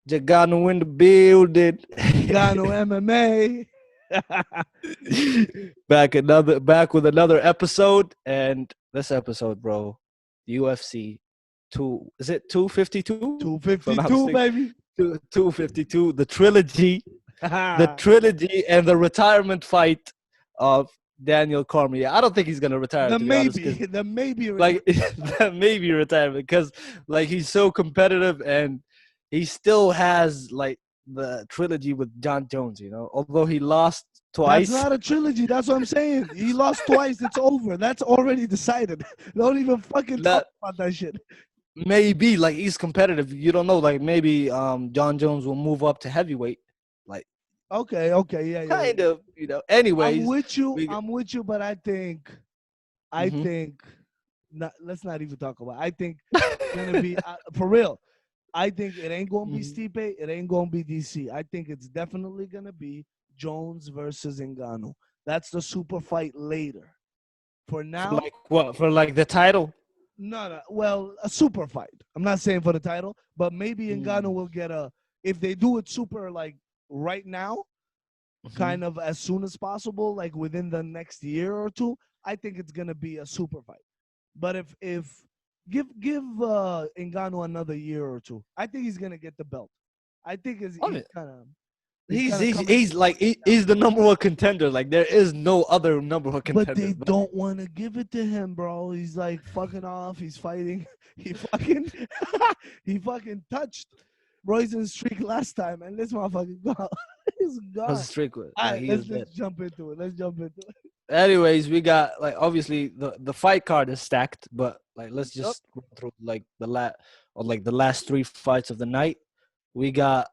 JEGANU in the building. JEGANU MMA. Back with another episode, and this episode, bro, UFC is it 252? 252, baby. 252, the trilogy, and the retirement fight of Daniel Cormier. I don't think he's gonna retire. The to be honest, maybe like that maybe retirement because like he's so competitive and he still has like the trilogy with John Jones, although he lost twice. That's not a trilogy. That's what I'm saying. He lost twice. It's over. That's already decided. Don't even fucking talk about that shit. Maybe like he's competitive. You don't know. Like maybe John Jones will move up to heavyweight. Like okay, yeah. Kind of. Anyways, I'm with you, but I think let's not even talk about it. I think it's gonna be for real. I think it ain't gonna be Stipe. It ain't gonna be DC. I think it's definitely gonna be Jones versus Ngannou. That's the super fight later. For now, for like what? For like the title? No. Well, a super fight. I'm not saying for the title, but maybe Ngannou will get if they do it super like right now, kind of as soon as possible, like within the next year or two. I think it's gonna be a super fight. But if give Ngannou another year or two, I think he's gonna get the belt. I think he's kind of. He's the number one contender. Like there is no other number one contender. But they don't want to give it to him, bro. He's like fucking off. He's fighting. He fucking touched Royce's streak last time, and this motherfucker gone. He's gone. His streak was. All right, let's jump into it. Anyways, we got like obviously the fight card is stacked, but like let's just go through like the last three fights of the night. We got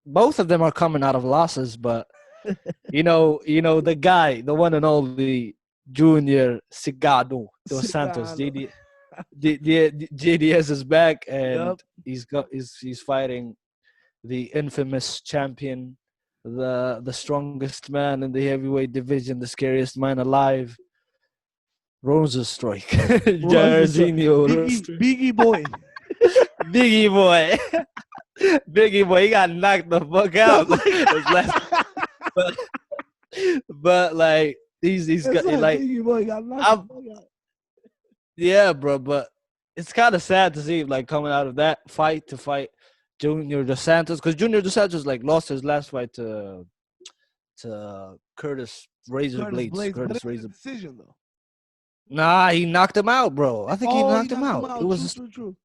both of them are coming out of losses, but the guy, the one and only Junior JEGANU dos Santos, JDS is back, and he's fighting the infamous champion, the strongest man in the heavyweight division, the scariest man alive, Rosenstruik, Jairzinho, Biggie boy. Biggie boy. Biggie boy, he got knocked the fuck out. but like he's got like Biggie boy got knocked the fuck out. Yeah, bro, but it's kind of sad to see him like coming out of that fight to fight Junior dos Santos, because Junior dos Santos like lost his last fight to Curtis Razor Blades. Curtis Razor decision though. Nah, he knocked him out, bro. I think he knocked him out. It was true.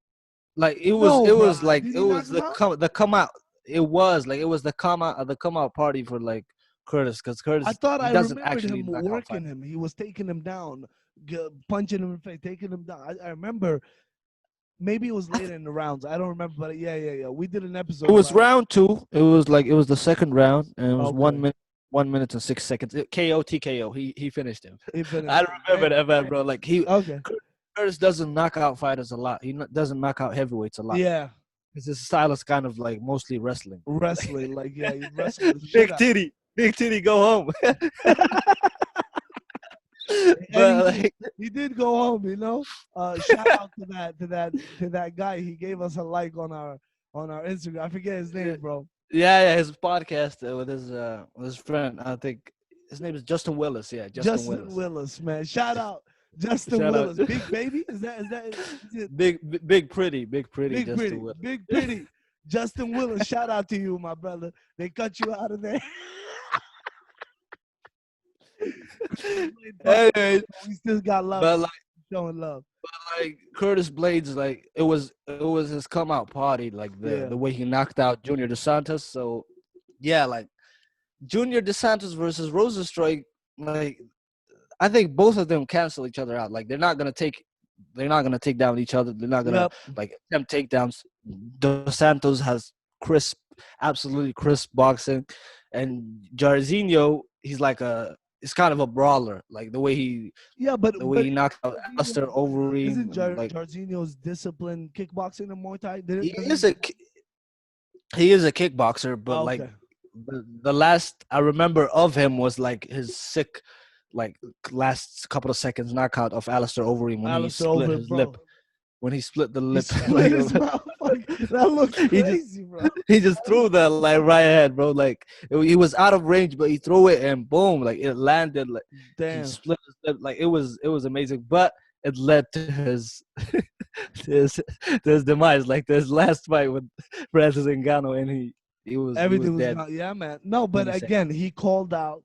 Like it was the come out. It was the come out party for like Curtis, because Curtis. I thought I doesn't remembered actually him working him. He was taking him down, punching him in the face, taking him down. I remember. Maybe it was later in the rounds. I don't remember, but yeah. We did an episode. It was round 2. It was the second round, and it was okay. 1 minute and 6 seconds. KO TKO. He finished him. I remember that, bro. Like Curtis doesn't knock out fighters a lot. He doesn't knock out heavyweights a lot. Yeah. Because his style is kind of like mostly wrestling. Like yeah, he's wrestling. Big titty, go home. But he did go home, Shout out to that guy. He gave us a like on our Instagram. I forget his name, bro. Yeah, his podcast with his friend. I think his name is Justin Willis. Yeah, Justin Willis, man. Shout out Justin Willis. Big baby? Is it? Big pretty. Big pretty. Justin Willis. Shout out to you, my brother. They cut you out of there. Anyways, we still got love, but like showing love. But like Curtis Blades, like it was his come out party, like the way he knocked out Junior dos Santos. So yeah, like Junior dos Santos versus Rosenstruik, like I think both of them cancel each other out. Like they're not gonna take down each other. They're not gonna like attempt takedowns. Dos Santos has absolutely crisp boxing, and Jairzinho, he's kind of a brawler, like the way he he knocked out Alistair Overeem. Isn't Jairzinho's discipline kickboxing and Muay Thai? He is a kickboxer, but like the last I remember of him was like his sick, like last couple of seconds knockout of Alistair Overeem when he split his lip. When he split the lip, That looks He just crazy, bro. he just threw that like right ahead, bro. Like he was out of range, but he threw it and boom, like it landed. Like he Damn. split his lip. Like it was amazing, but it led to his to his demise. Like this last fight with Francis Ngannou, and he was Everything was dead not. Yeah, man. No, but 20 again, seconds. he called out.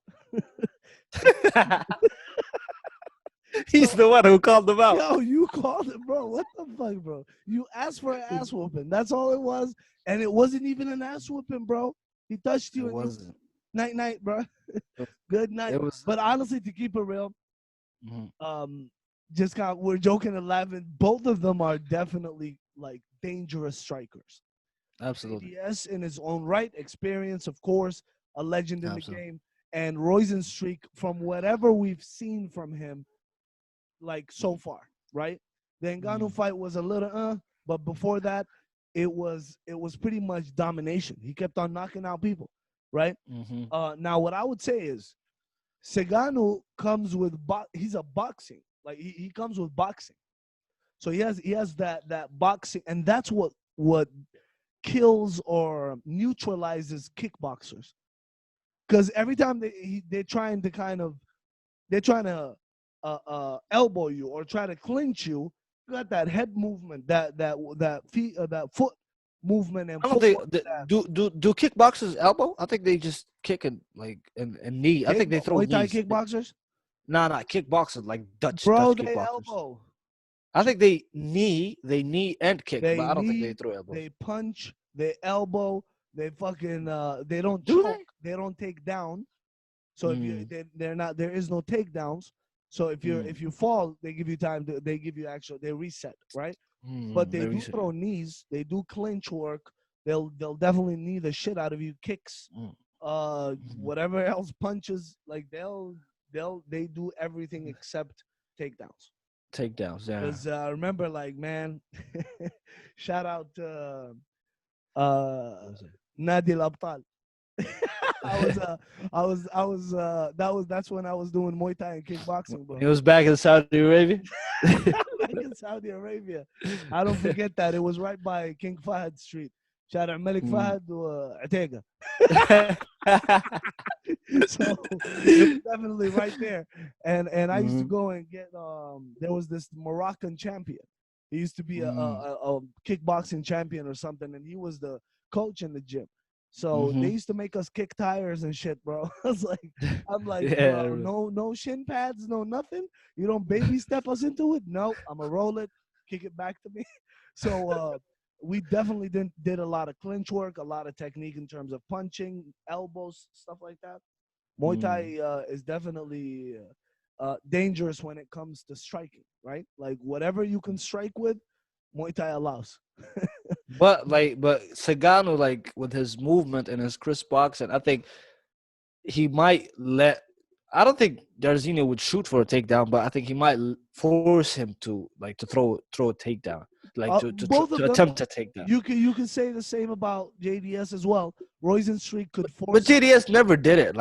He's So, the one who called him out. yo, you called it, bro. What the fuck, bro? You asked for an ass whooping. That's all it was, and it wasn't even an ass whooping, bro. He touched It you and you wasn't. night, bro. Good night. It was. But honestly, to keep it real, Mhm. just kind of, we're joking and laughing. Both of them are definitely like dangerous strikers. Absolutely. JDS in his own right, experience, of course, a legend in the Absolutely. game, and Roizenstreek, from whatever we've seen from him, like so far, right? The Ngannou fight was a little but before that, it was pretty much domination. He kept on knocking out people, right? Mm-hmm. Now what I would say is Segano comes with he's a boxing. Like he comes with boxing. So he has that boxing, and that's what kills or neutralizes kickboxers. Because every time they're trying to elbow you or try to clinch you, you got that head movement, that feet, that foot movement and I don't think footwork. do kickboxers elbow? I think they just kick and knee. I think they throw Muay Thai knees. kickboxers, Nah, kickboxers like Dutch bro, they kickboxers. elbow, I think they knee and kick, but they I don't think they knee, throw elbows. they punch, they elbow, they fucking they don't Do choke, they? they don't take down. So if you Mm, they're not, there is no takedowns. So if mm, you fall, they give you time to, they give you actual, they reset, right? But they very do recent. throw knees, they do clinch work. They'll definitely knee the shit out of you, kicks, Mm, mhm. whatever else, punches. Like they do everything except takedowns. Takedowns, yeah. Because remember, like, man, shout out to uh, What was it? Nadi Abtal. I was that's when I was doing Muay Thai and kickboxing, bro. He was back in Saudi Arabia. Back in Saudi Arabia. I don't forget that. It was right by King Fahd Street. Shout out Malik Mm. Fahd Atega. So it was definitely right there. And I used to Mhm. go and get there was this Moroccan champion. He used to be Mm. a kickboxing champion or something, and he was the coach in the gym. So they Mhm. used to make us kick tires and shit, bro. I'm like, Yeah. bro, no shin pads, no nothing. You don't baby step us into it. No, I'm gonna roll it, kick it back to me. So we definitely did a lot of clinch work, a lot of technique in terms of punching, elbows, stuff like that. Muay Mm. Thai is definitely dangerous when it comes to striking, right? Like whatever you can strike with, Muay Thai allows. But Sagano, like with his movement and his crisp boxing, I think he might let. I don't think Jairzinho would shoot for a takedown, but I think he might force him to throw a takedown, like Both to of them, attempt a takedown. you can say the same about JDS as well. Roizenstreek could But force JDS never did it.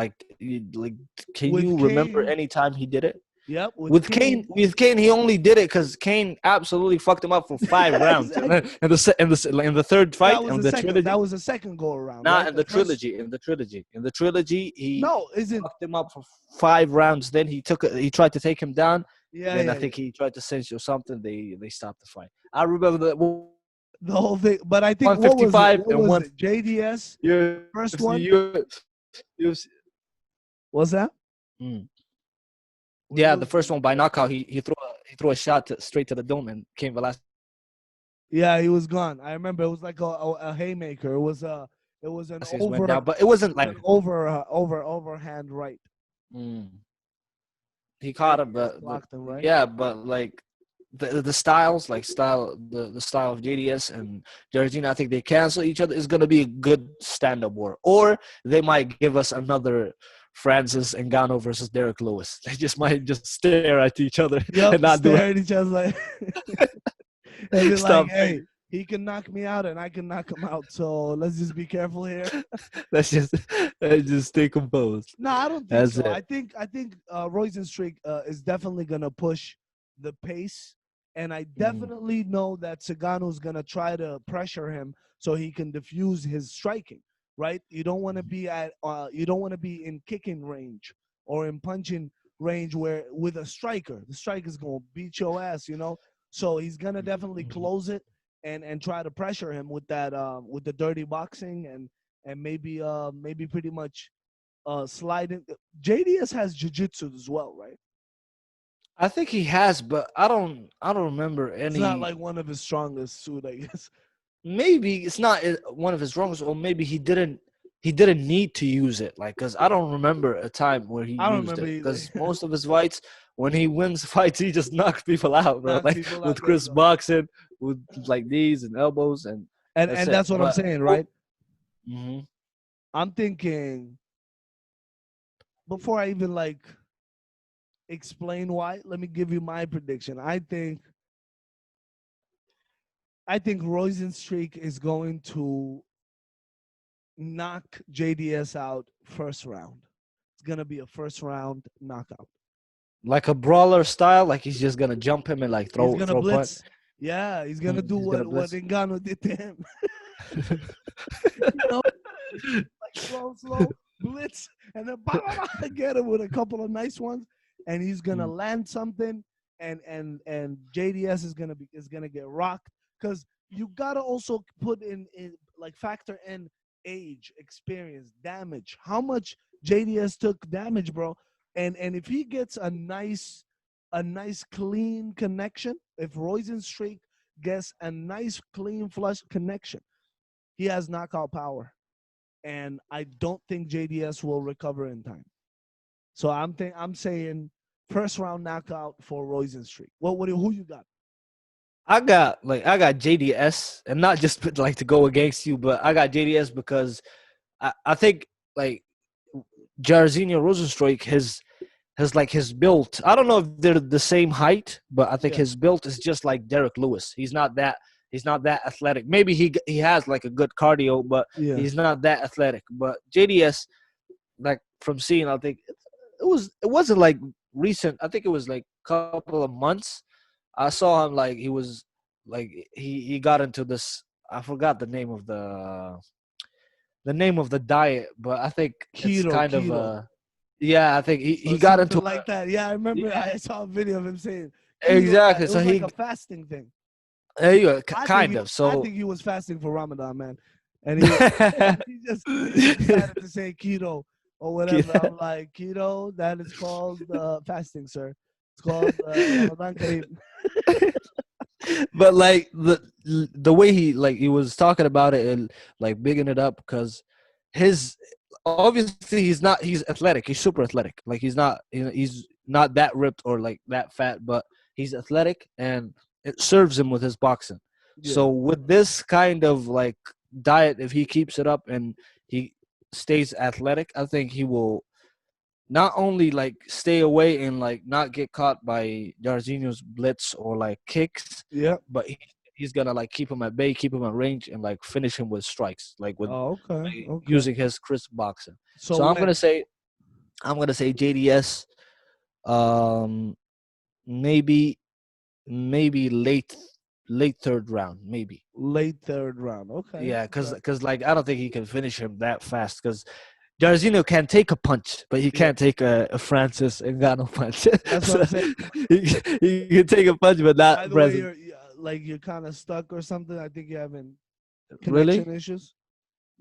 Can with you remember Kane. any time he did it? Yep, with With Kane. Kane, he only did it because Kane absolutely fucked him up for 5 rounds, and then Exactly. in the third That fight was in the the second. trilogy. That was the second go around, Nah, right? in The the first. trilogy, in the trilogy, he No, isn't. fucked him up for 5 rounds. Then he tried to take him down. Yeah, Then I yeah, yeah. think he tried to cinch or something. They stopped the fight. I remember that The whole thing. But I think, what was it? 155 What and was one it? JDS, the first UFC. one. UFC. Was that? Mm. We Yeah, the lose first you. one by knockout. He threw a shot straight to the dome, and Cain Velasquez. Yeah, he was gone. I remember it was like a haymaker. It was an Went down, but it it wasn't was like an overhand right. mm, he caught him, JDS but blocked him, right? yeah, but like the styles, like the style of JDS and Jorginho, I think they cancel each other. Is gonna be a good stand up war, or they might give us another Francis Ngannou versus Derek Lewis. They just might just stare at each other and Yep, not do stare at each other like and be like, stop "Hey, he can knock me out, and I can knock him out. So let's just be careful here." let's just stay composed. No, I don't think That's so. it. I think Roizenstreek is definitely gonna push the pace And I definitely know that Nganou's gonna try to pressure him so he can diffuse his striking. Right? You don't want to be in kicking range or in punching range where with a striker, the striker's gonna beat your ass. So he's gonna definitely close it and try to pressure him with that with the dirty boxing and maybe pretty much sliding. JDS has jiu-jitsu as well, right? I think he has, but I don't remember It's not any. like one of his strongest suit, I guess. Maybe it's not one of his strongest, or maybe he didn't need to use it. Like, cause I don't remember a time where he I don't used remember it. either. Cause most of his fights, when he wins fights, he just knocks people out, bro. Knocks Like people out. with There you Chris go. boxing, with like knees and elbows, and that's And it. that's what I'm But saying, right? hmm I'm thinking before I even like explain why, let me give you my prediction. I think Rosenstreich is going to knock JDS out first round. It's gonna be a first round knockout. like a brawler style, like he's just gonna jump him and like He's throw gonna punch. blitz. Yeah, he's gonna do He's gonna what blitz. Ngannou did to him. you know, like slow, blitz, and then get him with a couple of nice ones, and he's gonna land something, and JDS is gonna get rocked because you gotta also put in like factor in age, experience, damage. How much JDS took damage, bro? And if he gets a nice clean connection, if Rosenstreich gets a nice clean flush connection, he has knockout power, and I don't think JDS will recover in time. So I'm saying first round knockout for Rosenstreich. Who you got? I got JDS, and not just like to go against you, but I got JDS because I think like Jairzinho Rosenstreich his build. I don't know if they're the same height, but I think Yeah. his build is just like Derek Lewis. He's not that athletic. Maybe he has like a good cardio, but Yeah. he's not that athletic. But JDS, like from seeing, I think it wasn't like recent. I think it was like a couple of months. I saw him like he was like he got into this. I forgot the name of the diet, but I think it's kind of Keto. yeah. I think he Or got something into like that. Yeah, I remember yeah, I saw a video of him saying keto diet. exactly. It So was like a fasting thing. there you go, I think kind he, of. I So think he was fasting for Ramadan, man. And he just decided to say keto or whatever. I'm like, keto, that is called fasting, sir. It's called Ramadan Kareem. but like the way he was talking about it and like bigging it up because his obviously he's athletic, he's super athletic, like he's not that ripped or like that fat, but he's athletic and it serves him with his boxing. Yeah. So with this kind of like diet, if he keeps it up and he stays athletic, I think he will not only like stay away and like not get caught by Jarzinho's blitz or like kicks, Yeah. but he's gonna like keep him at bay, keep him at range, and like finish him with strikes, like with Oh, okay. like, Okay. using his crisp boxing. So So when I'm gonna say JDS, um, maybe late third round, maybe. late third round. Okay. Yeah, Okay. cause like I don't think he can finish him that fast. Cause Jairzinho can take a punch, but he Yeah. can't take a Francis Ngannou punch. That's what So I'm saying. he can take a punch, but By not the way, present. you're kind of stuck or something. I think you're having Really? connection issues.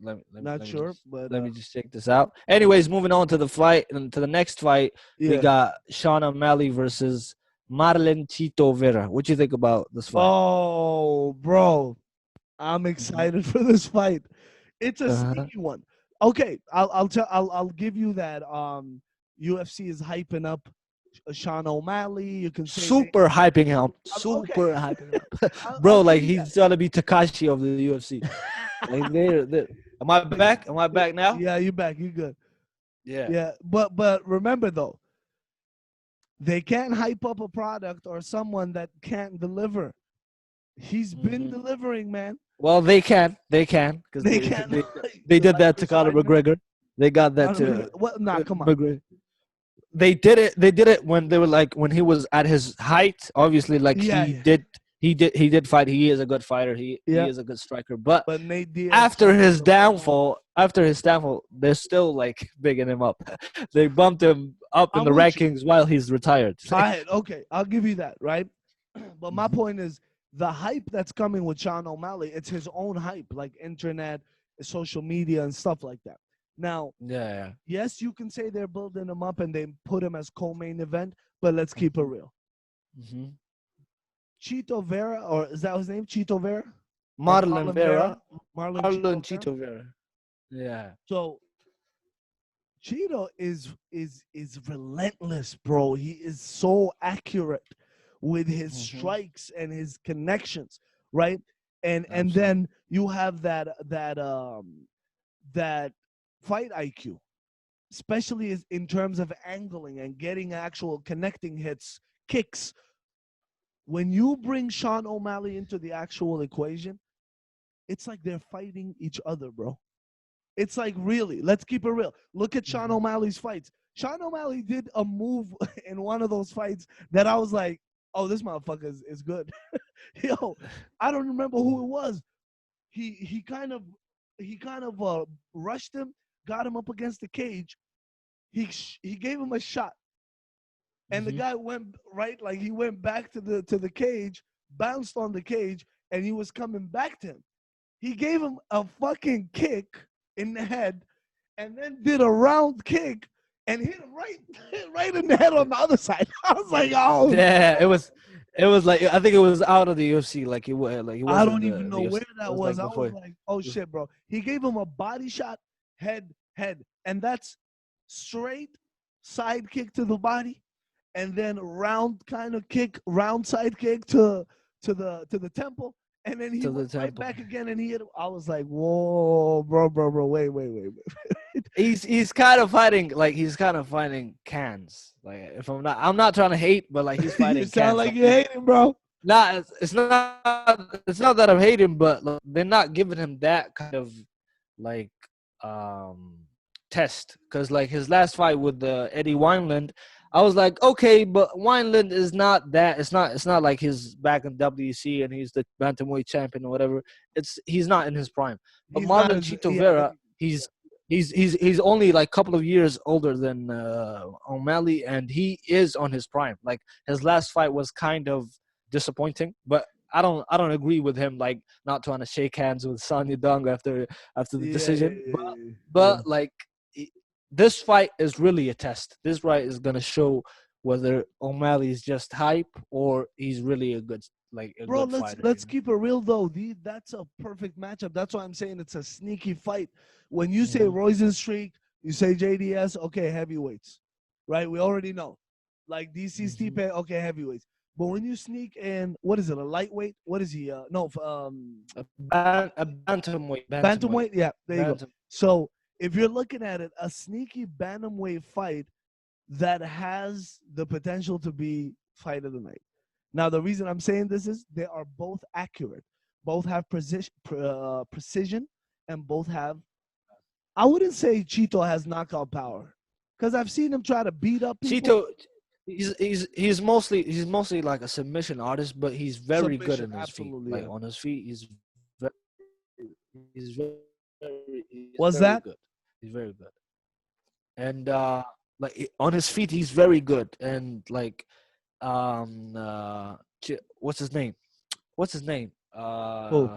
Let me let me Not let me sure, just but let me just check this out. Anyways, moving on to the fight and to the next fight, we yeah. got Sean O'Malley versus Marlon Chito Vera. What you think about this fight? Oh, bro, I'm Mhm. excited for this fight. It's a Uh-huh. sneaky one. Okay, I'll give you that. UFC is hyping up Sean O'Malley. You can say they. Super hyping him up. Okay, Super hyping him up. I'll Bro, give like you he's trying to be Takashi of the UFC. Like they're am I back? Am I back now? yeah, you back. You good. Yeah. Yeah, but remember though, they can't hype up a product or someone that can't deliver. He's been Mhm. delivering, man. Well, they can, because They they, can't they they did like that to this Conor fighter. McGregor. They got that Conor to Well, nah, come on. McGregor. they did it. They did it when they were like when he was at his height. Obviously, like Yeah, he did fight. He is a good fighter. He yeah. is a good striker. But But Nate Diaz after changed his the whole. downfall, they're still like bigging him up. They bumped him up in I'm the with you. rankings while he's retired. Okay, I'll give you that, right? But my Mhm. point is the hype that's coming with Sean O'Malley, it's his own hype, like internet, social media, and stuff like that. Now, Yeah. yes, you can say they're building him up and they put him as co-main event, but let's keep it real. Mm-hmm. Chito Vera, or is that his name? Chito Vera? Or Marlon Marlon Vera? Vera, Marlon Marlon Chito Vera? Chito Vera. Yeah. So Cheeto is relentless, bro. He is so accurate with his Mm-hmm. strikes and his connections, right? And Absolutely. then you have that fight IQ, especially in terms of angling and getting actual connecting hits, kicks. When you bring Sean O'Malley into the actual equation, it's like they're fighting each other, bro. It's like really, let's keep it real. Look at Sean Mm-hmm. O'Malley's fights. Sean O'Malley did a move in one of those fights that I was like, oh, this motherfucker is good. Yo, I don't remember who it was. He kind of rushed him, got him up against the cage. He gave him a shot, and the Mm-hmm. guy went right, like he went back to the cage, bounced on the cage, and he was coming back to him. He gave him a fucking kick in the head, and then did a round kick and hit him right, right in the head on the other side. I was like, oh, Yeah, it was like I think it was out of the UFC. Like it I wasn't don't even the know where UFC. It that was was. like I was before. like, oh shit, bro. He gave him a body shot, head, and that's straight side kick to the body, and then round kind of kick, round side kick to the temple, and then he To the went right temple. back again and he hit him. I was like, whoa, bro, wait. He's kind of fighting cans. Like if I'm not trying to hate, but like he's You fighting sound cans. like you hate him, bro. It's not that I'm hating, but like, they're not giving him that kind of like um test because like his last fight with Eddie Wineland, I was like, okay, but Wineland is not that. It's not like he's back in WEC and he's the bantamweight champion or whatever. He's not in his prime. But He's not Marlon as Chito yeah. Vera, he's only like a couple of years older than O'Malley, and he is on his prime. Like his last fight was kind of disappointing, but I don't agree with him like not trying to shake hands with Sonya Dong after the decision. Yeah. But like this fight is really a test. This fight is gonna show whether O'Malley is just hype or he's really a Bro, good fighter. let's keep it real though. That's a perfect matchup. That's why I'm saying it's a sneaky fight. When you say Mhm. Rosenstreich, you say JDS, okay, heavyweights, right? We already know. Like DC Mhm. Stipe, okay, heavyweights. But when you sneak in, what is it? A lightweight? What is he? No, A bantamweight, bantamweight. Yeah, there you go. bantam. So if you're looking at it, a sneaky bantamweight fight that has the potential to be fight of the night. Now, the reason I'm saying this is they are both accurate, both have precision, and both have. I wouldn't say Chito has knockout power because I've seen him try to beat up people. Cheeto, he's mostly like a submission artist, but he's very good Submission, in his feet. absolutely. Like Yeah. on his feet, he's Was very that? good. He's very good. And on his feet he's very good and like what's his name Who?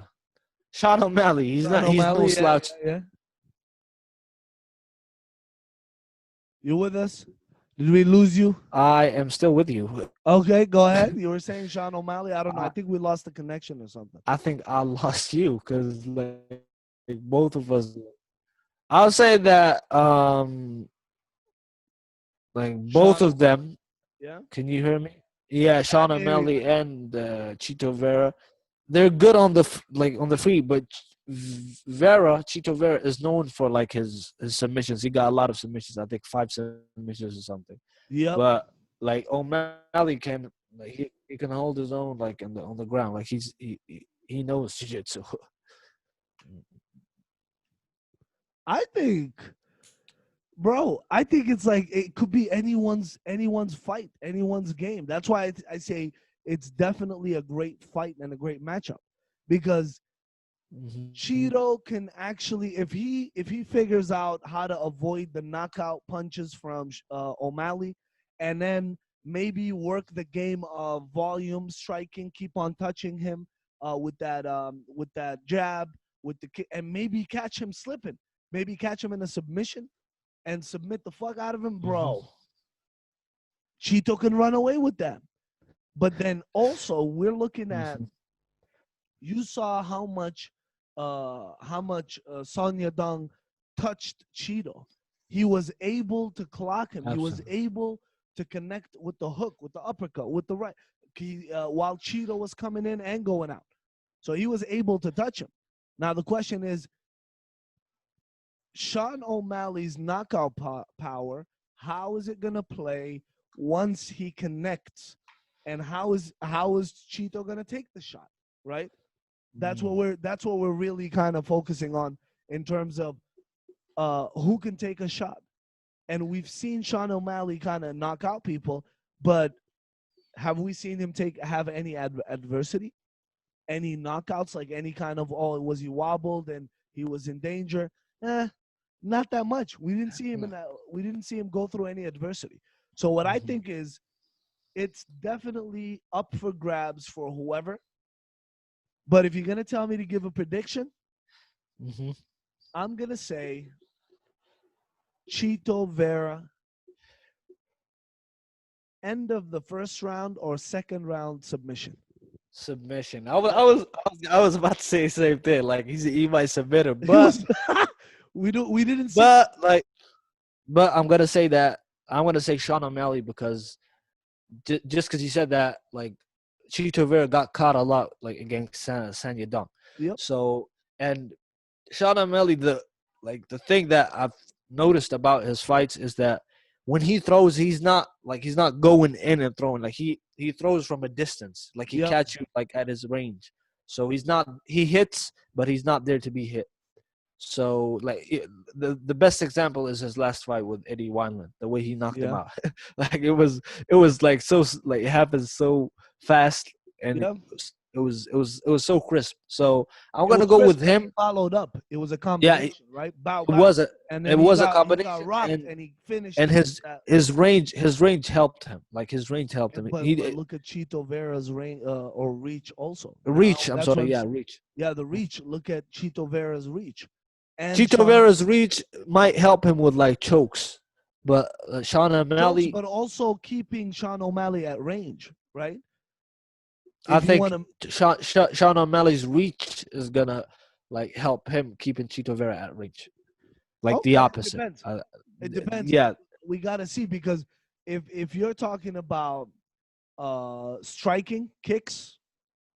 Sean O'Malley, Sean he's no O'Malley. Yeah, slouch. yeah. You with us? Did we lose you? I am still with you. Okay, go ahead. You were saying Sean O'Malley. I don't know. I i, think we lost the connection or something. I think I lost you because like both of us, I'll say that like both Sean of O'Malley. them. Yeah. Can you hear me? Yeah, I Sean can hear you. O'Malley and Chito Vera, they're good on on the feet, but Chito Vera is known for like his submissions. He got a lot of submissions. I think 5 submissions or something. Yep. But like O'Malley can like he can hold his own like on the ground. Like he knows jiu-jitsu. I think Bro, I think it's like it could be anyone's fight, anyone's game. That's why I say it's definitely a great fight and a great matchup because Mhm. Cheeto can actually, if he figures out how to avoid the knockout punches from O'Malley, and then maybe work the game of volume striking, keep on touching him with that jab, and maybe catch him slipping, maybe catch him in a submission and submit the fuck out of him, Mhm. bro. Cheeto can run away with that. But then also we're looking at, Mhm. you saw how much Sonya Dong touched Cheeto. He was able to clock him. He was Absolutely. able to connect with the hook, with the uppercut, with the right, while Cheeto was coming in and going out. So he was able to touch him. Now the question is, Sean O'Malley's knockout power, how is it gonna play once he connects, and how is Cheeto gonna take the shot? Right. Mhm. That's what we're really kind of focusing on in terms of who can take a shot. And we've seen Sean O'Malley kind of knock out people, but have we seen him have any adversity, any knockouts, like any kind of, oh, was he wobbled and he was in danger? Eh, not that much. We didn't see him in that. We didn't see him go through any adversity. So what I Mhm. think is, it's definitely up for grabs for whoever. But if you're gonna tell me to give a prediction, Mhm. I'm gonna say Chito Vera, end of the first round or second round submission. Submission. Yep. I was about to say the same thing. Like he might submit him, He was. We didn't see. but like but I'm gonna say that I'm gonna say Sean O'Malley because just because you said that, like Chito Vera got caught a lot like against San Yadong. Yep. So and Sean O'Malley, the thing that I've noticed about his fights is that when he throws, he's not going in and throwing. Like he throws from a distance. Like he Yep. catch you like at his range. So he hits, but he's not there to be hit. So the best example is his last fight with Eddie Wineland, the way he knocked him Yeah. out. Like it was like so like it happened so fast and Yep. it was so crisp. So I'm It gonna was go crisp with and he him. followed up. It was a Yeah, combination, right? Bow it bow. was a And it then was a he got combination, rocked and he finished and him with that. his range helped him. Like his range helped him. But look at Chito Vera's range or reach also. Now Reach. I'm that's what sorry. I'm Yeah, saying. reach. Yeah, the reach. Look at Chito Vera's reach, and Chito Sean Vera's reach might help him with like chokes, but Sean jokes, O'Malley, but also keeping Sean O'Malley at range, right? I If you want think to, Sean O'Malley's reach is gonna like help him keeping Chito Vera at reach, like the okay, it opposite. depends. It depends. Yeah, We gotta see because if you're talking about striking kicks,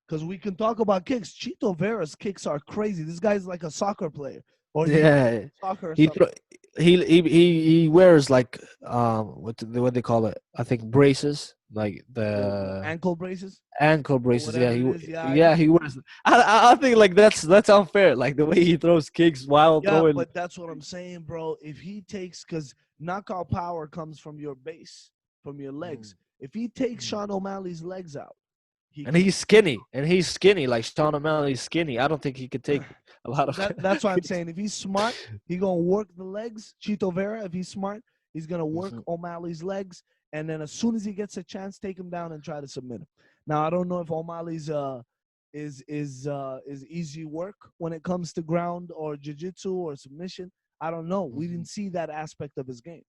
because we can talk about kicks. Chito Vera's kicks are crazy. This guy's like a soccer player, or he yeah. soccer or He something. thro- he wears like what they call it? I think braces, like The the ankle braces ankle or braces. whatever it is. Yeah he wears. I think like that's unfair. Like the way he throws kicks while Yeah, throwing. but that's what I'm saying, bro. If he takes, because knockout power comes from your base, from your legs. Mhm, If he takes mhm. Sean O'Malley's legs out, he And can. he's skinny. Like Sean O'Malley's skinny. I don't think he could take a lot of That's why I'm kicks. saying if he's smart, he gonna work the legs. Chito Vera, if he's smart, he's gonna work Mhm, O'Malley's legs, and then as soon as he gets a chance, take him down and try to submit him. Now I don't know if O'Malley's is easy work when it comes to ground or jiu-jitsu or submission. I don't know. We mhm, didn't see that aspect of his game,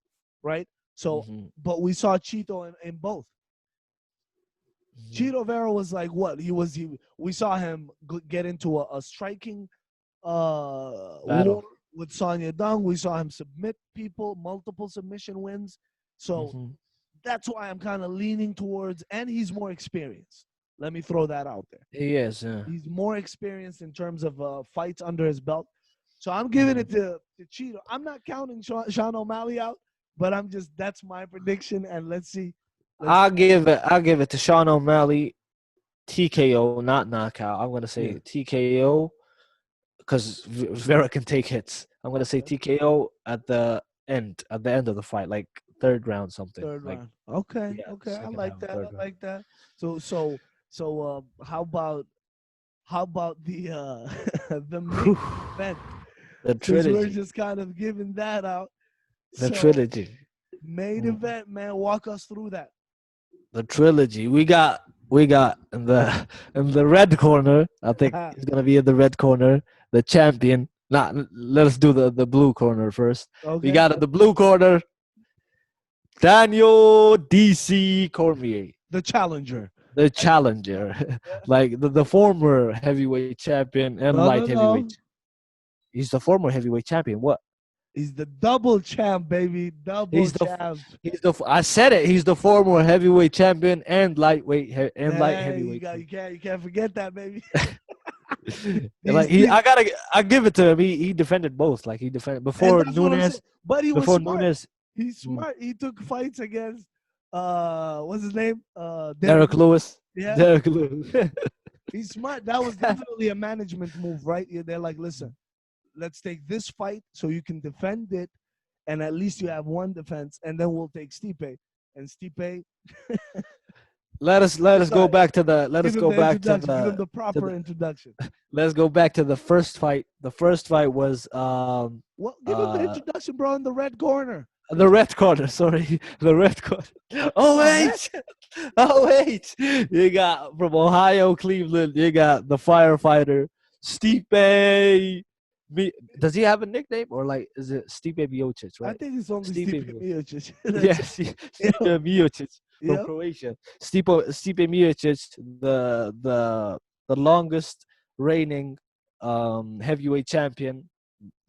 right? So, mhm, but we saw Chito in both. mhm. Chito Vera was like what he. We saw him get into a striking war Battle. with Sonya Dung. We saw him submit people, multiple submission wins. So Mhm. that's why I'm kind of leaning towards, and he's more experienced. Let me throw that out there. He is. Yeah. He's more experienced in terms of fights under his belt. So I'm giving Mhm. it to Cheeto. I'm not counting Sean O'Malley out, but that's my prediction, and let's see. Let's I'll give it to Sean O'Malley TKO, not knockout. I'm gonna yeah. say TKO because Vera can take hits. I'm gonna say Okay. TKO at the at the end of the fight, like third round something. Third Like round. Okay. yeah, Okay. I second like half, that. third I round. like that. So how about the the main event? The Since we're trilogy. just kind of giving that out. The So trilogy. main Mm. event, man. Walk us through that. The trilogy. We got in the red corner. I think he's gonna be in the red corner. The champion. Not. Let's do the blue corner first. We Okay. got in the blue corner Daniel DC Cormier, The challenger. the challenger, like the former heavyweight champion and No, light no, heavyweight. no. He's the former heavyweight champion. What? He's the double champ, baby. Double He's the champ. I said it. He's the former heavyweight champion and and light Yeah, heavyweight. you can't forget that, baby. Like I give it to him. He defended both. Like he defended And before that's what I'm saying. Nunes. But he was Before smart. Nunes, He's mm, smart. He took fights against what's his name? Derek Lewis. Yeah. Derek Lewis. He's smart. That was definitely a management move, right? Yeah, they're like, listen, let's take this fight so you can defend it, and at least you have one defense, and then we'll take Stipe. And Stipe, let us go sorry, back to the let us give him go the back to introduction. Give him the to proper the introduction. let's go back to the first fight. The first fight was Well, give him the introduction, bro, in the red corner. the red corner. Sorry, the red corner. Oh wait, oh wait. You got from Ohio, Cleveland. You got the firefighter Stipe. Does he have a nickname or like is it Stipe Miocic? I Right, think it's only Stipe Stipe Miocic. Miocic. Yes, Stipe Miocic from Yeah. Croatia. Stipe Miocic, the longest reigning heavyweight champion.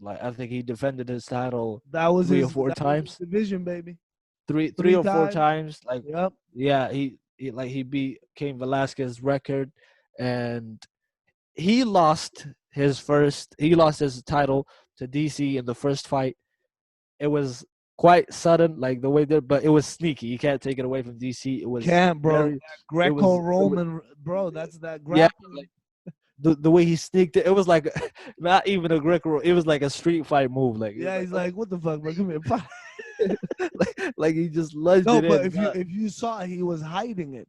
Like I think he defended his title That was three or his four times. division, baby. Three or four times. times. Like Yep. yeah, he beat Cain Velasquez's record, and he lost he lost his title to DC in the first fight. It was quite sudden, like the way they, but it was sneaky. You can't take it away from DC. It was Can't, bro. very, Greco-Roman, bro. That's that yeah, grappling. like the way he sneaked it. It was like not even a Greco. It was like a street fight move. Like Yeah, he's like, what the fuck, bro? Come here. like he just lunged No, it but in. if you saw, he was hiding it.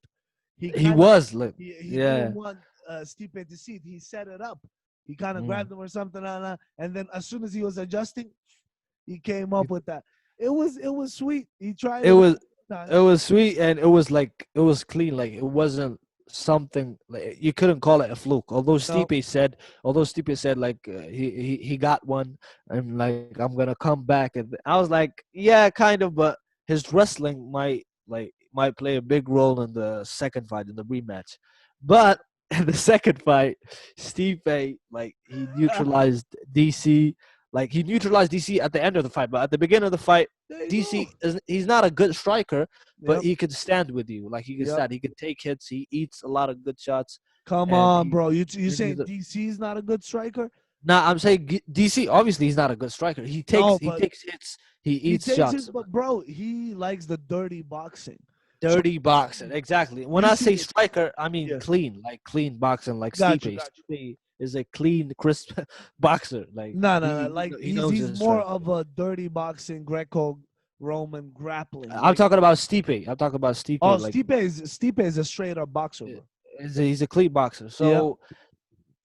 He was like He yeah. didn't want Stipe to see it. He set it up. He kind of grabbed him or something, and then as soon as he was adjusting, he came up with that. It was sweet. He tried. It was sweet and it was like it was clean. Like it wasn't something like you couldn't call it a fluke. Although Stipe said like he got one and like I'm gonna come back, and I was like yeah kind of, but his wrestling might play a big role in the second fight in the rematch. But in the second fight, Stipe like he neutralized DC. Like he neutralized DC at the end of the fight, but at the beginning of the fight, DC he's not a good striker, but he could stand with you. Like he can stand, he can take hits. He eats a lot of good shots. Come on, bro. You saying DC is not a good striker? Nah, I'm saying DC. Obviously, he's not a good striker. He takes hits. He eats shots. But bro, he likes the dirty boxing. Dirty boxing, exactly. When I say striker, I mean clean, like clean boxing, like Stipe. Stipe is a clean, crisp boxer. Like no. Like he's more of a dirty boxing, Greco-Roman grappling. I'm talking about Stipe. Oh, like, Stipe is a straight up boxer, bro. He's a clean boxer. So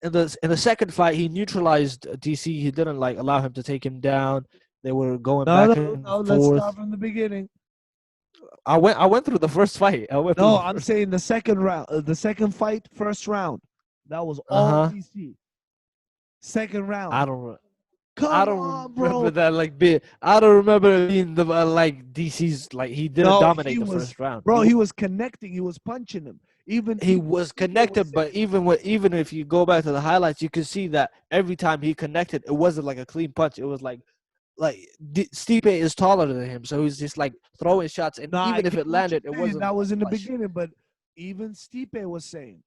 in the second fight, he neutralized DC. He didn't like allow him to take him down. They were going back and forth. Let's start from the beginning. I went through the first fight. I'm saying the second round, the second fight, first round. That was all DC. Second round. I don't on, remember that I don't remember being the like DC's like he didn't dominate the first round. Bro, he was connecting. He was punching him. He was connected, but even if you go back to the highlights, you can see that every time he connected, it wasn't like a clean punch. It was like Stipe is taller than him, so he's just like throwing shots, and even if it landed, it wasn't. That was in the beginning, but even Stipe was saying,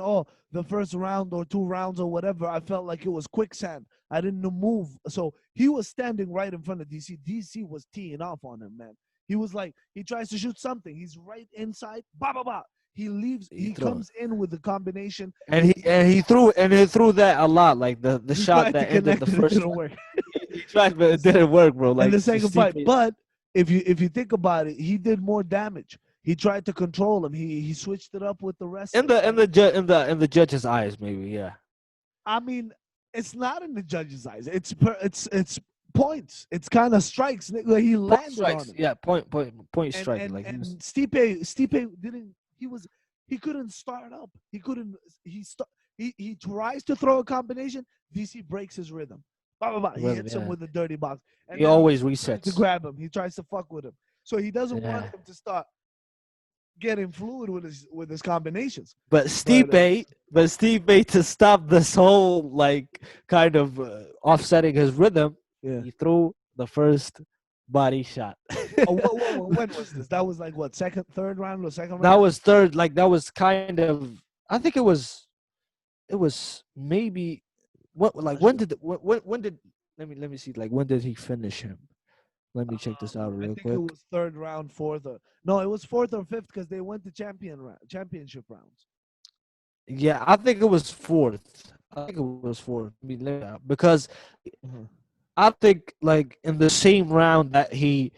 oh, the first round or 2 rounds or whatever, I felt like it was quicksand. I didn't move, so he was standing right in front of DC. DC was teeing off on him, man. He was like, he tries to shoot something. He's right inside. Ba ba ba. He leaves. He comes in with the combination, and he threw that a lot. Like the shot that ended the first. He tried, but it didn't work, bro. And Like the second fight. Stipe, But if you think about it, he did more damage. He tried to control him. He switched it up with the wrestling. in the judge's eyes, maybe, yeah. I mean, it's not in the judge's eyes. It's points. It's kind of strikes. Like he Point landed on strikes, him. yeah. Point And strike. and Like he and was Stipe didn't. He couldn't start up. He couldn't. He tries to throw a combination. DC breaks his rhythm. Blah, blah, blah. He rhythm, hits him yeah. with a dirty box, and He then always he tries to resets. grab him. He tries to fuck with him. So he doesn't want Yeah. him to start getting fluid with his combinations. But Stipe to stop this whole like kind of offsetting his rhythm, Yeah. he threw the first body shot. When was this? That was like what, third round or second That round? was third. Like that was kind of. I think it was. It was maybe. What like when did let me see, like when did he finish him? Let me check this out I real think it quick. was third round, no, it was fourth or fifth because they went to championship rounds. Yeah, I think it was fourth. I think it was fourth. I mean, because I think like in the same round that he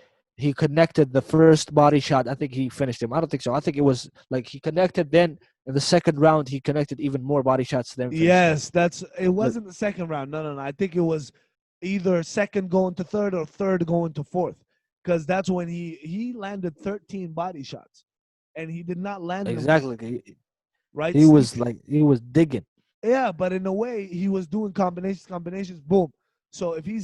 connected the first body shot, I think he finished him. I don't think so. I think it was like he connected, then in the second round he connected even more body shots, then finished him. Yes, it wasn't the second round. No. I think it was either second going to third or third going to fourth, because that's when he landed 13 body shots, and he did not land them Exactly. right. He was digging. Yeah, but in a way, he was doing combinations, boom. So if he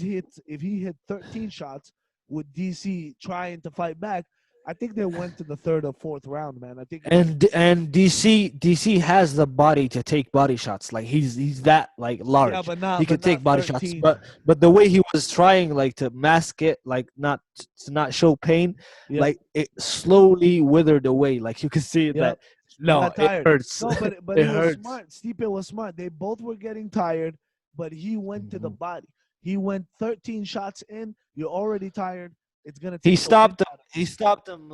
hit 13 shots with DC trying to fight back, I think they went to the third or fourth round, man. I think And DC has the body to take body shots. Like he's that like yeah, large. but not He could take body shots, 13. but the way he was trying like to mask it, like not to not show pain, Yep. like it slowly withered away. Like you could see Yep. that. He No, got it tired. hurts. No, but It he was hurts. smart. Stipe was smart. They both were getting tired, but he went to the Mhm. body. He went 13 shots in. You're already tired. It's gonna He take the wind stopped him. out of He stopped him.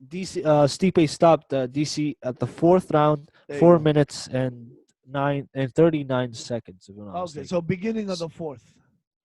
DC Stipe stopped DC at the fourth round, There you 4 minutes and 39 seconds, if I'm not Okay, mistaken. so beginning of the fourth.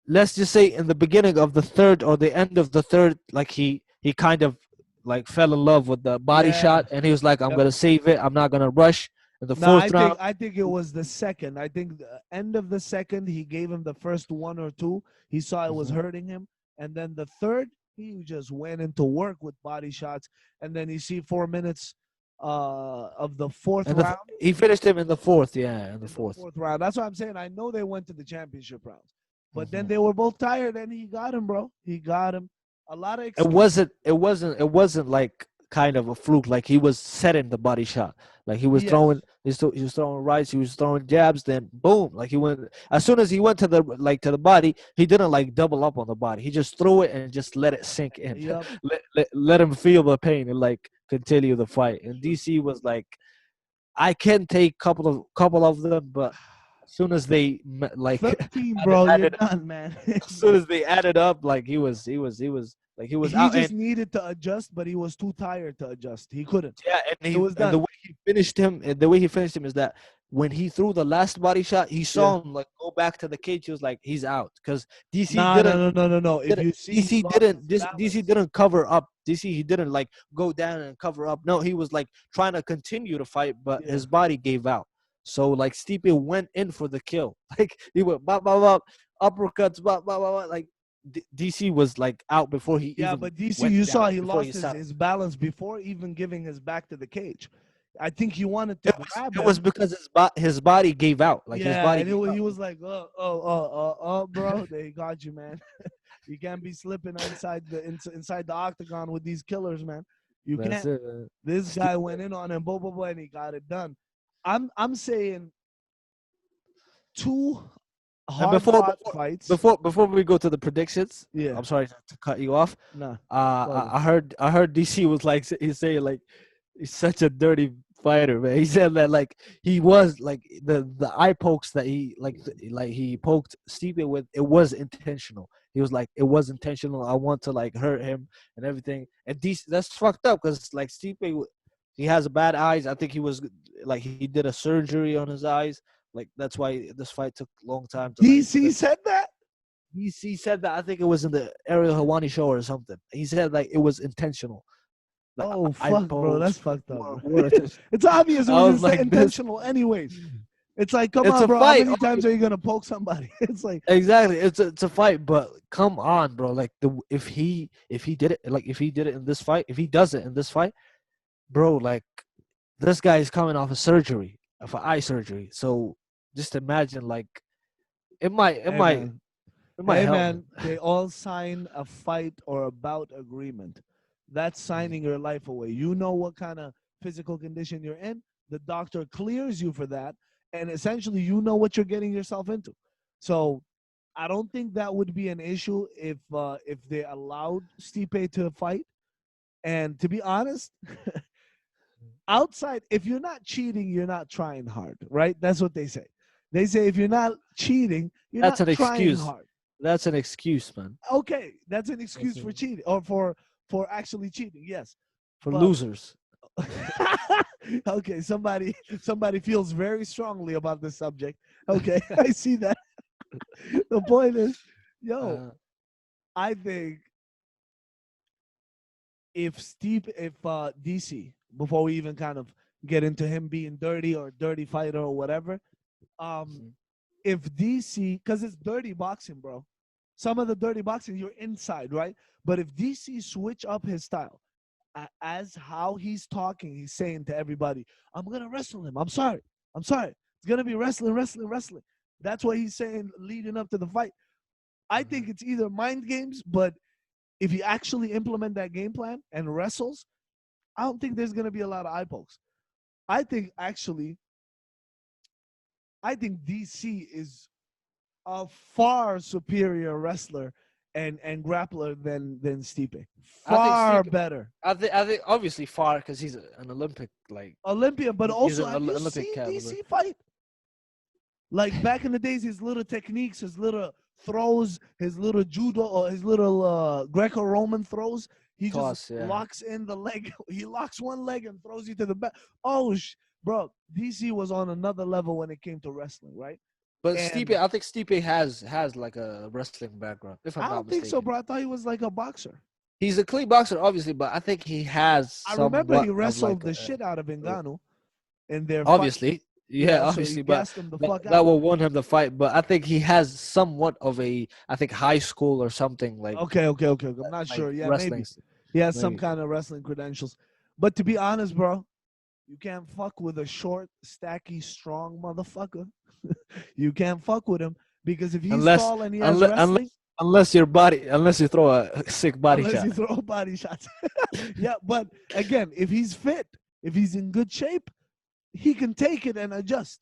Let's just say in the beginning of the third or the end of the third, like he kind of like fell in love with the body Yeah. shot, and he was like, I'm Yep. gonna save it. I'm not gonna rush. In the No, fourth round, I think it was the second. I think the end of the second, he gave him the first one or two. He saw it was Mhm. hurting him, and then the third, he just went into work with body shots. And then you see 4 minutes of the fourth and round. he finished him in the fourth. Yeah, in the In the fourth. fourth round. That's what I'm saying. I know they went to the championship rounds, but then Mhm. they were both tired, and he got him, bro. He got him. A lot of It excuses. wasn't. It wasn't like kind of a fluke. Like he was setting the body shot. Like he was Yes. throwing. He was throwing rights. He was throwing jabs. Then boom! Like he went. As soon as he went to the body, he didn't like double up on the body. He just threw it and just let it sink in. Yep. Let him feel the pain and like continue the fight. And Sure. DC was like, I can take couple of them, but as soon as they like 13, bro. You're added done, man. as soon as they added up, like he was He out. just And needed to adjust, but he was too tired to adjust. He couldn't. yeah, It was and the done. way he finished him, is that when he threw the last body shot, he Yeah. saw him like go back to the cage. He was like, he's out because DC Nah, didn't. no. If you see, he lost his DC balance. didn't cover up. DC he didn't like go down and cover up. No, he was like trying to continue to fight, but Yeah. his body gave out. So like Stipe went in for the kill. Like he went bop bop bop, uppercuts bop bop bop, bop. Like DC was like out before he Yeah, even but DC, went you down, saw he before he lost sat. his balance before even giving his back to the cage. I think he wanted to grab It was him. because his body gave out. Like his Yeah, body and gave he out. was like, bro, they got you, man. You can't be slipping inside the octagon with these killers, man. You That's can't. it. Man. This guy went in on him, and he got it done. I'm saying two And hard fought fights. before we go to the predictions, Yeah, I'm sorry to cut you off. nah. I heard DC was like he's saying like he's such a dirty fighter, man. He said that like he was like the eye pokes that he like he poked Stipe with, it was intentional. He was like, it was intentional. I want to like hurt him and everything. And DC, that's fucked up because like Stipe, he has bad eyes. I think he was like he did a surgery on his eyes. Like that's why this fight took a long time to like. DC said that. DC said that. I think it was in the Ariel Hawani show or something. He said like it was intentional. Like Oh eye fuck, bro, that's pokes fucked up, bro. were intentional. It's obvious it I was was like this. intentional, anyways. It's like, come It's on, a bro. How fight. many times are you gonna poke somebody? It's like, Exactly. It's a fight, but come on, bro. Like if he did it like if he did it in this fight, if he does it in this fight, bro, like this guy is coming off a surgery, of an eye surgery. So just imagine like it might it hey might man, it might hey help him. man, they all sign a fight or a bout agreement. That's signing your life away. You know what kind of physical condition you're in. The doctor clears you for that, and essentially, you know what you're getting yourself into. So, I don't think that would be an issue if they allowed Stipe to fight. And to be honest, outside, if you're not cheating, you're not trying hard, right? That's what they say. They say if you're not cheating, you're That's not an trying excuse. hard. That's an excuse, man. Okay, that's an excuse That's for a, cheating or for actually cheating. Yes, for but losers. okay, somebody feels very strongly about this subject. Okay, I see that. The point is, yo, Uh, I think if DC, before we even kind of get into him being dirty or dirty fighter or whatever, um, mhm. if DC, because it's dirty boxing, bro. Some of the dirty boxing, you're inside, right? But if DC switch up his style, as how he's talking, he's saying to everybody, "I'm gonna wrestle him. I'm sorry. It's gonna be wrestling, wrestling, wrestling." That's what he's saying leading up to the fight. I think it's either mind games, but if he actually implement that game plan and wrestles, I don't think there's gonna be a lot of eye pokes. I think actually, I think DC is a far superior wrestler and grappler than Stipe. I think Far Steve. better. I think obviously far because he's an Olympic like Olympian, but he's also an have you Olympic seen caliber. DC fight? Like back in the days, his little techniques, his little throws, his little judo or his little Greco-Roman throws. He just Toss, yeah. locks in the leg. He locks one leg and throws you to the back. Oh, bro, DC was on another level when it came to wrestling, right? But Stipe, And I think Stipe has like a wrestling background, if I'm I not don't think so, mistaken. bro. I thought he was like a boxer. He's a clean boxer, obviously, but I think he has I remember he somewhat of wrestled like the shit out of a Ngannou in their fight. obviously, yeah, Yeah, so he obviously, but gassed him the that, fuck that out. will won him the fight. But I think he has somewhat of a, I think high school or something Okay. I'm not like sure. Yeah, wrestling, maybe. He has some maybe. kind of wrestling credentials. But to be honest, bro, you can't fuck with a short, stacky, strong motherfucker. You can't fuck with him because if he's Unless, tall and he has unless, wrestling, unless you throw a sick body unless shot. you throw body shots. Yeah, but again, if he's fit, if he's in good shape, he can take it and adjust.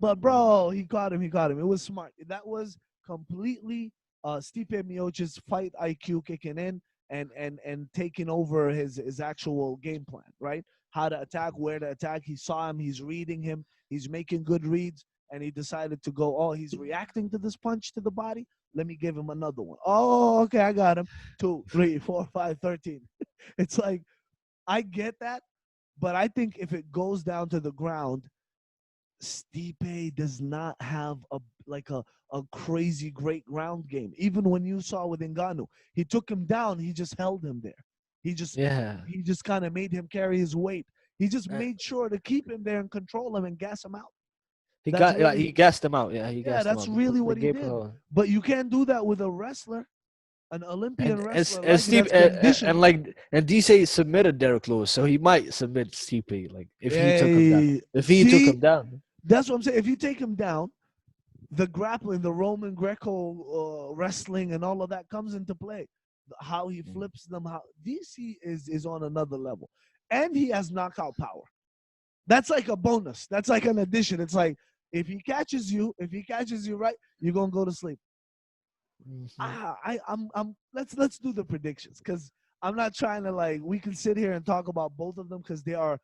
But bro, he caught him. He caught him. It was smart. That was completely Stipe Miocic's fight IQ kicking in and taking over his actual game plan, right? How to attack, where to attack. He saw him. He's reading him. He's making good reads, and he decided to go. Oh, he's reacting to this punch to the body. Let me give him another one. Oh, okay, I got him. 2, 3, 4, 5, 13. It's like I get that, but I think if it goes down to the ground, Stipe does not have a crazy great ground game. Even when you saw with Ngannou, he took him down. He just held him there. He just Yeah, he just kind of made him carry his weight. He just Uh, made sure to keep him there and control him and gas him out. he That's got like really he gassed him out. Yeah, he yeah, gassed him that's out. really The what he game did. plan. But you can't do that with a wrestler, an Olympian wrestler And like Steve that's conditioned. and DC submitted Derek Lewis, so he might submit Stipe like if he took him down. Hey, If he took see, him down, that's what I'm saying. If you take him down, the grappling, the Roman Greco wrestling, and all of that comes into play. How he flips them, how DC is on another level, and he has knockout power. That's like a bonus. That's like an addition. It's like if he catches you right, you're gonna go to sleep. Mhm. I'm let's do the predictions because I'm not trying to like we can sit here and talk about both of them because they are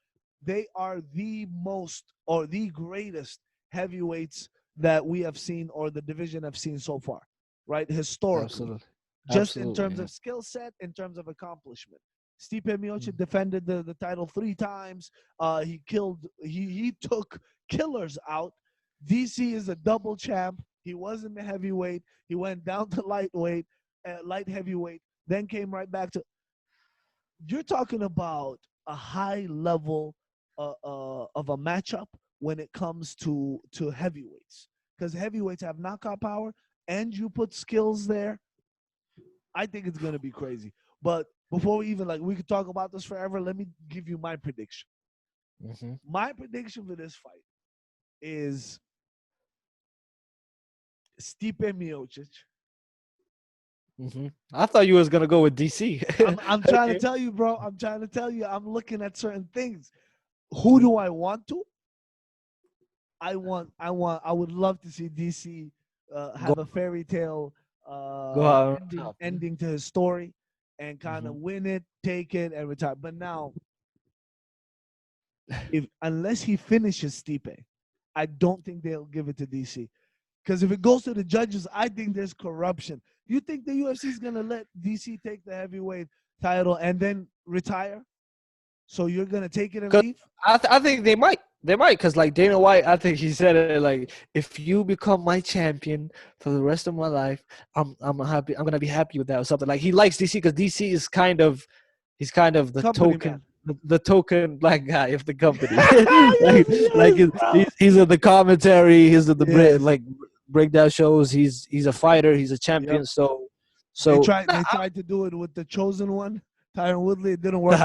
the most or the greatest heavyweights that we have seen or the division have seen so far, right? Historically, Absolutely, just in absolutely, terms yeah. of skill set, in terms of accomplishment. Stipe Miocic Mm. defended the title 3 times. He took killers out. DC is a double champ. He wasn't a heavyweight. He went down to lightweight, light heavyweight, then came right back to. You're talking about a high level of a matchup when it comes to heavyweights, because heavyweights have knockout power, and you put skills there. I think it's gonna be crazy. But before we even we could talk about this forever. Let me give you my prediction. Mm-hmm. My prediction for this fight is Stipe Miocic. Mm-hmm. I thought you was gonna go with DC. I'm trying to Okay. tell you, bro. I'm trying to tell you. I'm looking at certain things. Who do I want to? I would love to see DC Go have a fairy tale go out on ending top. ending to his story and kind Mm-hmm. of win it, take it, and retire. But now, if unless he finishes Stipe, I don't think they'll give it to DC. Because if it goes to the judges, I think there's corruption. You think the UFC is gonna let DC take the heavyweight title and then retire? So you're gonna take it and Cause leave? I think they might because like Dana White, I think he said it like, if you become my champion for the rest of my life, I'm happy. I'm gonna be happy with that or something. Like he likes DC because DC is he's kind of the Company man. token. The token black guy of the company, like Yes, like yes, bro. he's in the commentary, he's in the Yes. like breakdown shows. He's a fighter, he's a Yep. champion. So They so tried. They tried to do it with the chosen one, Tyron Woodley. It didn't work.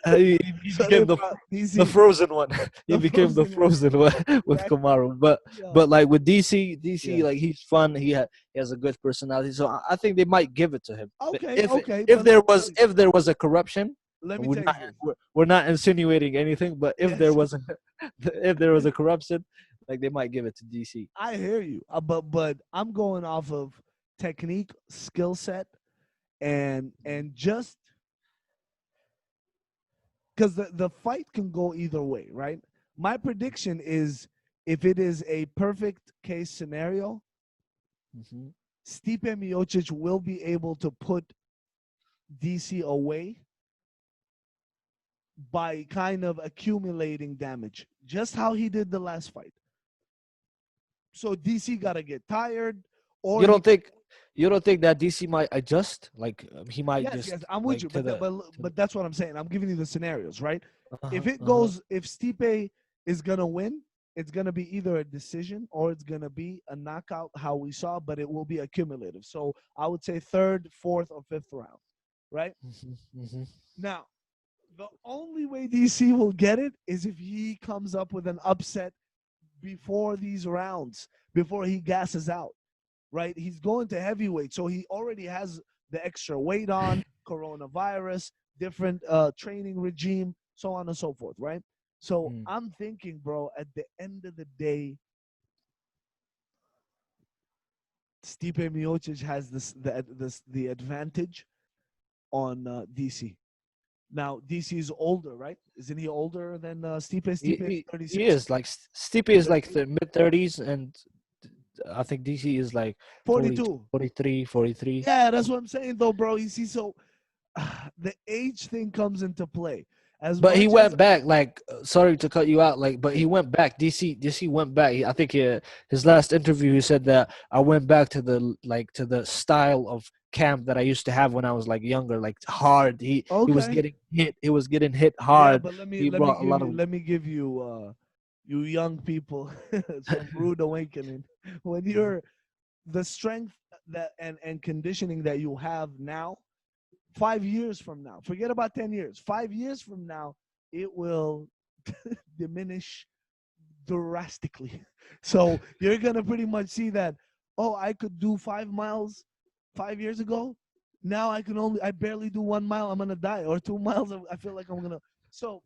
he So they became brought the DC, frozen one. He the became the frozen one. frozen one with Exactly. Kamaru. Yeah. But like with DC Yeah. like he's fun. He has a good personality. So I think they might give it to him. But Okay. Okay. if But let there me tell was you. if there was a corruption, Let me we're tell you not this. we're not insinuating anything. But if there Yes, was a if there was a corruption, like they might give it to DC. I hear you. But I'm going off of technique, skill set, and just because the fight can go either way, right? My prediction is if it is a perfect case scenario, Mm-hmm. Stipe Miocic will be able to put DC away by kind of accumulating damage, just how he did the last fight. So DC gotta get tired, or You he. don't think you don't think that DC might adjust? Like he might Yes, yes, just I'm with like you, to but the but that's what I'm saying. I'm giving you the scenarios, right? uh-huh, If it uh-huh. goes, if Stipe is gonna win, it's gonna be either a decision or it's gonna be a knockout, how we saw, but it will be accumulative. So I would say third, fourth, or fifth round, right? Mhm, mhm. Now, the only way DC will get it is if he comes up with an upset before these rounds, before he gasses out, right? He's going to heavyweight, so he already has the extra weight on, coronavirus, different training regime, so on and so forth, right? So Mm. I'm thinking, bro, at the end of the day, Stipe Miocic has the advantage on DC. Now DC is older, right? Isn't he older than Stipe? Stipe is He 36, is like Stipe is like 38, the mid 30s, and I think DC is like 42, 42. 43, 43. Yeah, that's what I'm saying, though, bro. You see, so the age thing comes into play as But he much as went back. Like, sorry to cut you out. Like, but he went back. DC went back. I think his last interview, he said that I went back to the style of camp that I used to have when I was like younger, like hard. He was okay. getting hit. He was getting hit Yeah, hard. but let me He let me brought a give lot you of. let me give you you young people some rude awakening. When you're the strength that and conditioning that you have now, 5 years from now, forget about 10 years. 5 years from now, it will diminish drastically. So you're gonna pretty much see that, oh, I could do 5 miles 5 years ago. Now I barely do 1 mile, I'm gonna die. Or 2 miles, I feel like I'm gonna. So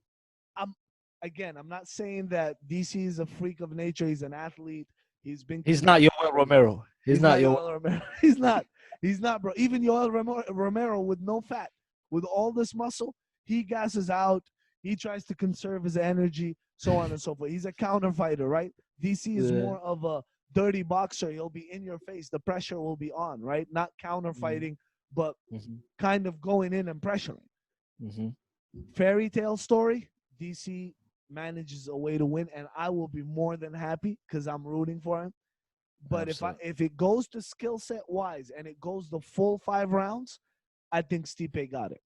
I'm again, I'm not saying that DC is a freak of nature. He's an athlete. He's been He's not conditioned. Yoel Romero. He's He's not not Yoel. Yoel Romero. He's not. He's not, bro. Even Yoel Romero with no fat, with all this muscle, he gasses out. He tries to conserve his energy, so on and so forth. He's a counter fighter, right? DC is Yeah. more of a dirty boxer. He'll be in your face. The pressure will be on, right? Not counter Mhm, fighting, but mhm, kind of going in and pressuring. mhm. Fairy tale story, DC manages a way to win, and I will be more than happy because I'm rooting for him. But Absolutely. if it goes to skill set wise and it goes the full 5 rounds, I think Stipe got it.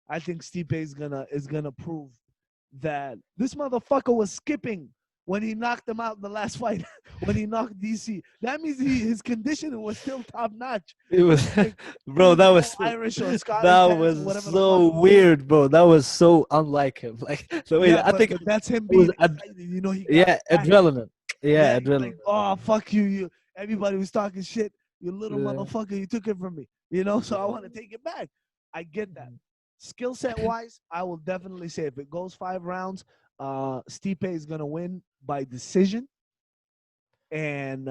I think Stipe is gonna prove that this motherfucker was skipping when he knocked him out in the last fight. When he knocked DC, that means his conditioning was still top notch. It was, Like, he bro. was That all was Irish or Scottish that dancing, was whatever the fuck. so weird, bro. That was so unlike him. Like the way Yeah, I think but that's him it was, being excited. You know, he got yeah, it back. adrenaline. Yeah, Yeah, he's like, adrenaline. oh fuck you, you. Everybody was talking shit. You little Yeah, motherfucker, you took it from me. You know, so I yeah. want to take it back. I get that. Skill set wise, I will definitely say if it goes 5 rounds, Stipe is gonna win by decision. And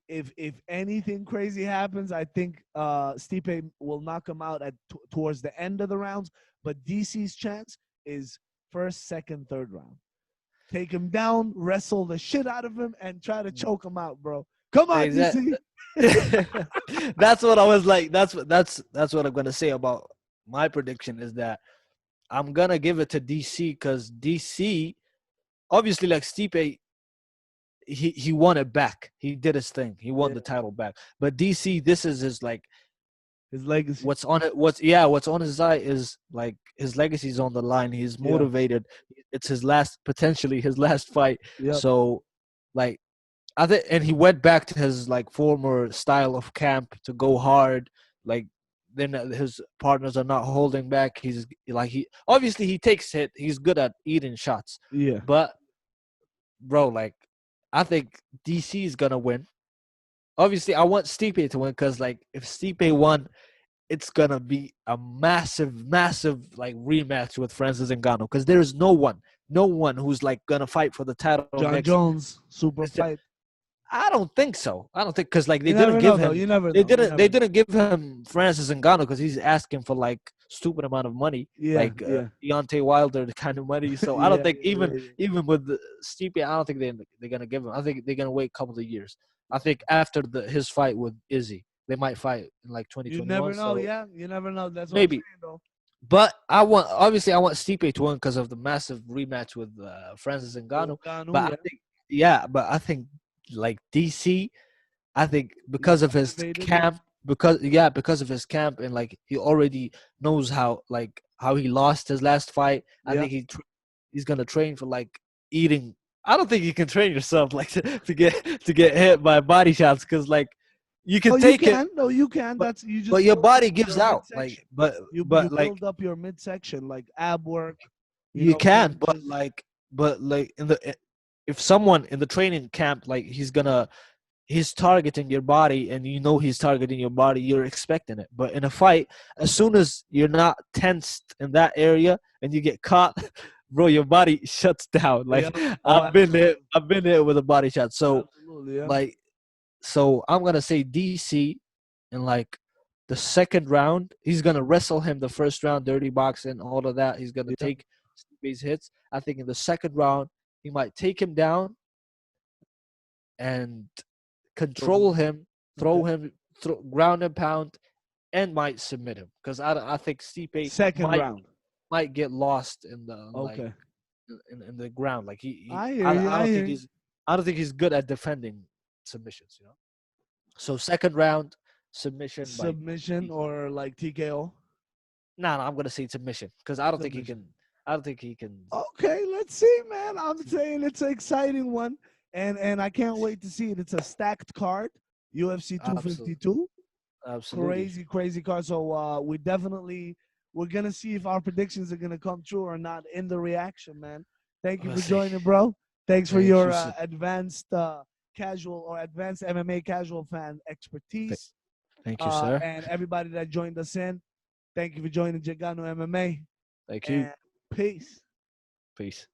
if anything crazy happens, I think Stipe will knock him out at towards the end of the rounds. But DC's chance is first, second, third round. Take him down, wrestle the shit out of him, and try to choke him out, bro. Come on, Exactly. DC. That's what I was like. That's what I'm gonna say about my prediction is that I'm gonna give it to DC because DC obviously like Stipe he won it back. He did his thing. He won Yeah, the title back. But DC, this is his like his legacy. what's on it. What's on his eye is like his legacy is on the line. He's Yeah. motivated. It's his last potentially his last fight. Yep. So like I think, and he went back to his like former style of camp to go hard. Like then his partners are not holding back. He's like he obviously he takes hit. He's good at eating shots. Yeah. But bro, like I think DC is gonna win. Obviously, I want Stipe to win because like if Stipe won, it's gonna be a massive, massive like rematch with Francis Ngannou because there is no one who's like gonna fight for the title John next. Jones, super fight. I don't think so. I don't think because like they You didn't never give know, though. him You never they know. You didn't they never know. didn't give him Francis Ngannou because he's asking for like stupid amount of money, Yeah, like yeah, Deontay Wilder the kind of money. So I don't yeah, think yeah, yeah. even with the Stipe, I don't think they're gonna give him. I think they're gonna wait a couple of years. I think after his fight with Izzy, they might fight in like You 2021. never know. So Yeah, you never know. That's what I'm maybe. saying, though. But I want Stipe to win because of the massive rematch with Francis Ngannou. Ngannou, But I yeah, think but I think like DC. I think he's because of his motivated. camp, because of his camp, and like he already knows how he lost his last fight. I Yeah. think he's gonna train for like eating. I don't think you can train yourself like to get hit by body shots because like you Oh, can you take it, can. No, you can. but That's you but just your build body up gives your out like midsection. You but like build up your midsection like ab work, you can, but crunches. like in the if someone in the training camp like he's targeting your body and you know he's targeting your body, you're expecting it. But in a fight, as soon as you're not tensed in that area and you get caught, bro, your body shuts down. Yeah. Like Oh, absolutely. I've been there with a body shot. So Absolutely. Yeah. like I'm gonna say DC in like the second round, he's gonna wrestle him the first round, dirty boxing, all of that. He's gonna Yeah. take his hits. I think in the second round, he might take him down and control Boom. him, Okay. ground and pound, and might submit him. Because I think Stipe Second round. might get lost in the like Okay. in the ground. Like I hear you. I I don't hear think you. I don't think he's good at defending submissions. You know. So second round submission by Submission DC. or like TKO. No, I'm gonna say submission because I don't think he Submission. can. I don't think he can. Okay, let's see, man. I'm saying it's an exciting one, and I can't wait to see it. It's a stacked card, UFC Absolutely, 252. absolutely. Crazy, crazy card. So we're gonna see if our predictions are gonna come true or not in the reaction, man. Thank you for Let's see. joining, bro. Thanks for Thank your you. Sir. advanced casual or advanced MMA casual fan Th- expertise. Thank you, sir. And everybody that joined us in, thank you for joining JEGANU MMA. Thank you. And peace. Peace.